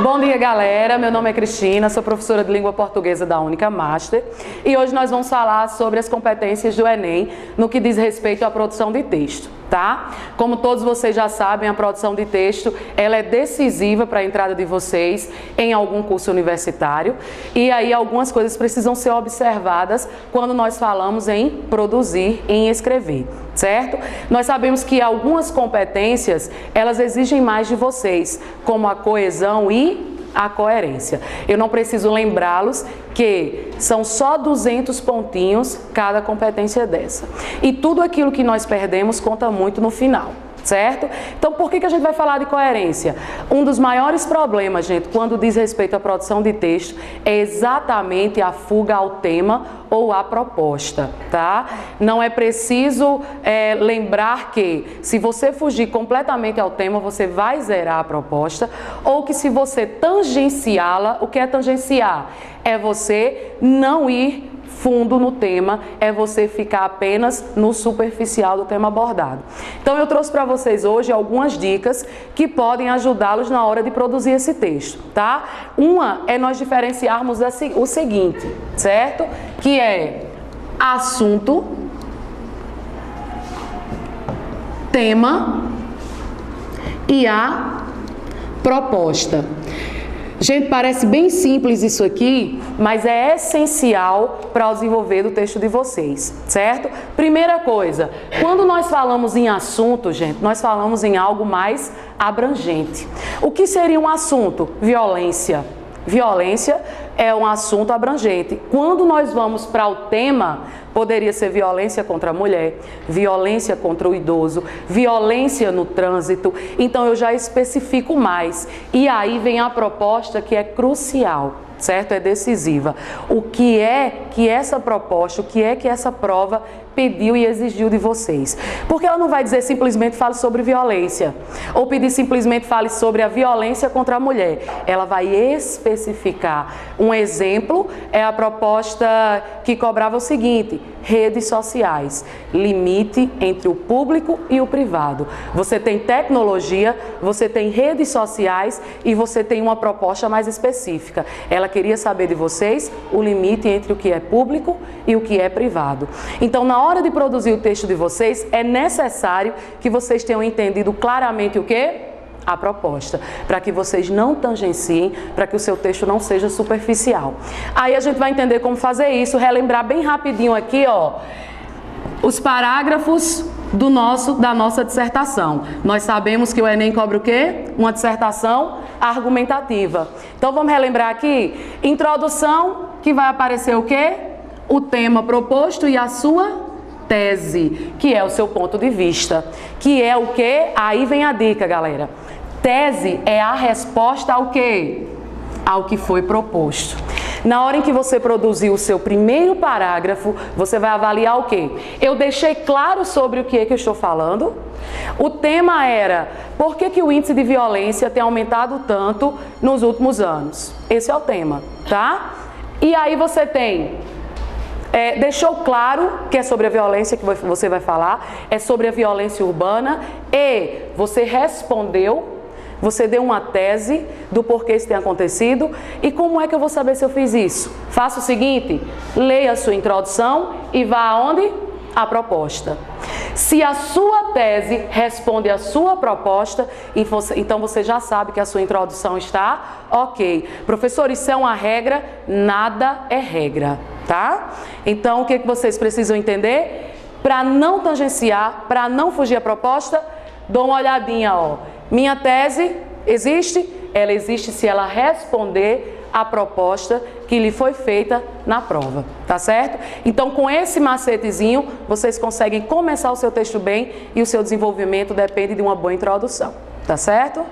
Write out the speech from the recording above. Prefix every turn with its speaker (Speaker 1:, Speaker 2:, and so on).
Speaker 1: Bom dia, galera. Meu nome é Cristina, sou professora de língua portuguesa da Única Master e hoje nós vamos falar sobre as competências do Enem no que diz respeito à produção de texto, tá? Como todos vocês já sabem, a produção de texto ela é decisiva para a entrada de vocês em algum curso universitário e aí algumas coisas precisam ser observadas quando nós falamos em produzir, em escrever, certo? Nós sabemos que algumas competências elas exigem mais de vocês, como a coesão e a coerência. Eu não preciso lembrá-los que são só 200 pontinhos cada competência dessa. E tudo aquilo que nós perdemos conta muito no final, certo? Então, por que a gente vai falar de coerência? Um dos maiores problemas, gente, quando diz respeito à produção de texto, é exatamente a fuga ao tema ou à proposta, tá? Não é preciso lembrar que se você fugir completamente ao tema, você vai zerar a proposta, ou que se você tangenciá-la, o que é tangenciar? É você não ir fundo no tema, é você ficar apenas no superficial do tema abordado. Então eu trouxe para vocês hoje algumas dicas que podem ajudá-los na hora de produzir esse texto, tá? Uma é nós diferenciarmos o seguinte, certo? Que é assunto, tema e a proposta. Gente, parece bem simples isso aqui, mas é essencial para o desenvolver do texto de vocês, certo? Primeira coisa, quando nós falamos em assunto, gente, nós falamos em algo mais abrangente. O que seria um assunto? Violência. Violência é um assunto abrangente. Quando nós vamos para o tema, poderia ser violência contra a mulher, violência contra o idoso, violência no trânsito. Então eu já especifico mais. E aí vem a proposta que é crucial, certo? É decisiva. O que é que essa proposta, o que é que essa prova pediu e exigiu de vocês? Porque ela não vai dizer simplesmente fale sobre violência, ou pedir simplesmente fale sobre a violência contra a mulher. Ela vai especificar. Um exemplo é a proposta que cobrava o seguinte: redes sociais, limite entre o público e o privado. Você tem tecnologia, você tem redes sociais e você tem uma proposta mais específica. Ela queria saber de vocês o limite entre o que é público e o que é privado. Então, na hora de produzir o texto de vocês, é necessário que vocês tenham entendido claramente o quê? A proposta, para que vocês não tangenciem, para que o seu texto não seja superficial. Aí a gente vai entender como fazer isso, relembrar bem rapidinho aqui, ó, os parágrafos da nossa dissertação. Nós sabemos que o Enem cobra o quê? Uma dissertação argumentativa. Então vamos relembrar aqui, introdução, que vai aparecer o quê? O tema proposto e a sua tese, que é o seu ponto de vista, que é o quê? Aí vem a dica, galera. Tese é a resposta ao quê? Ao que foi proposto. Na hora em que você produzir o seu primeiro parágrafo, você vai avaliar o quê? Eu deixei claro sobre o que é que eu estou falando. O tema era por que o índice de violência tem aumentado tanto nos últimos anos. Esse é o tema, tá? E aí você tem... deixou claro que é sobre a violência que você vai falar, é sobre a violência urbana e você respondeu, você deu uma tese do porquê isso tem acontecido. E como é que eu vou saber se eu fiz isso? Faça o seguinte, leia a sua introdução e vá aonde? A proposta. Se a sua tese responde à sua proposta, então você já sabe que a sua introdução está ok. Professor, isso é uma regra? Nada é regra, tá? Então, o que vocês precisam entender? Para não tangenciar, para não fugir à proposta, dou uma olhadinha, ó. Minha tese existe? Ela existe se ela responder à proposta que lhe foi feita na prova, tá certo? Então, com esse macetezinho, vocês conseguem começar o seu texto bem e o seu desenvolvimento depende de uma boa introdução, tá certo?